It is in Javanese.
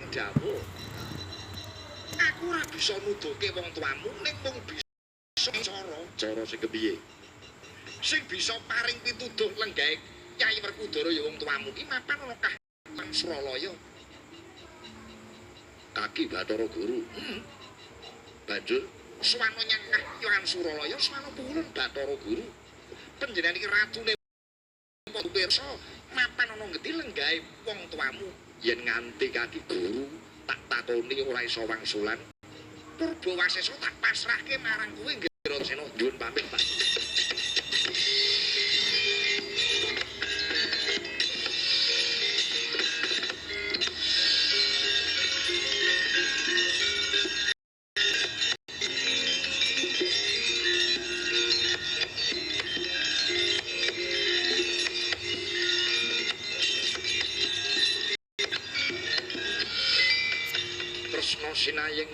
dawuh. Aku ora bisa nuduhke wong tuamu ning mung bisa cara sing kepiye? Sing bisa paring pituduh lenggahe Kyai Werkudara ya wong tuamu ki mapan ana Kahang Suralaya. Kaki Bathara Guru. Banjur suwana nyang Kahang Suralaya suwana pulun Bathara Guru. Panjenengan iki ratune pirsa mapan ana ngendi lenggahe wong tuamu yen nganti kaki guru tak takoni ora iso wangsulan. Purbawasesa tak pasrahke marang kowe Nggirasena nyuwun pamit Pak. Tresna sinayeng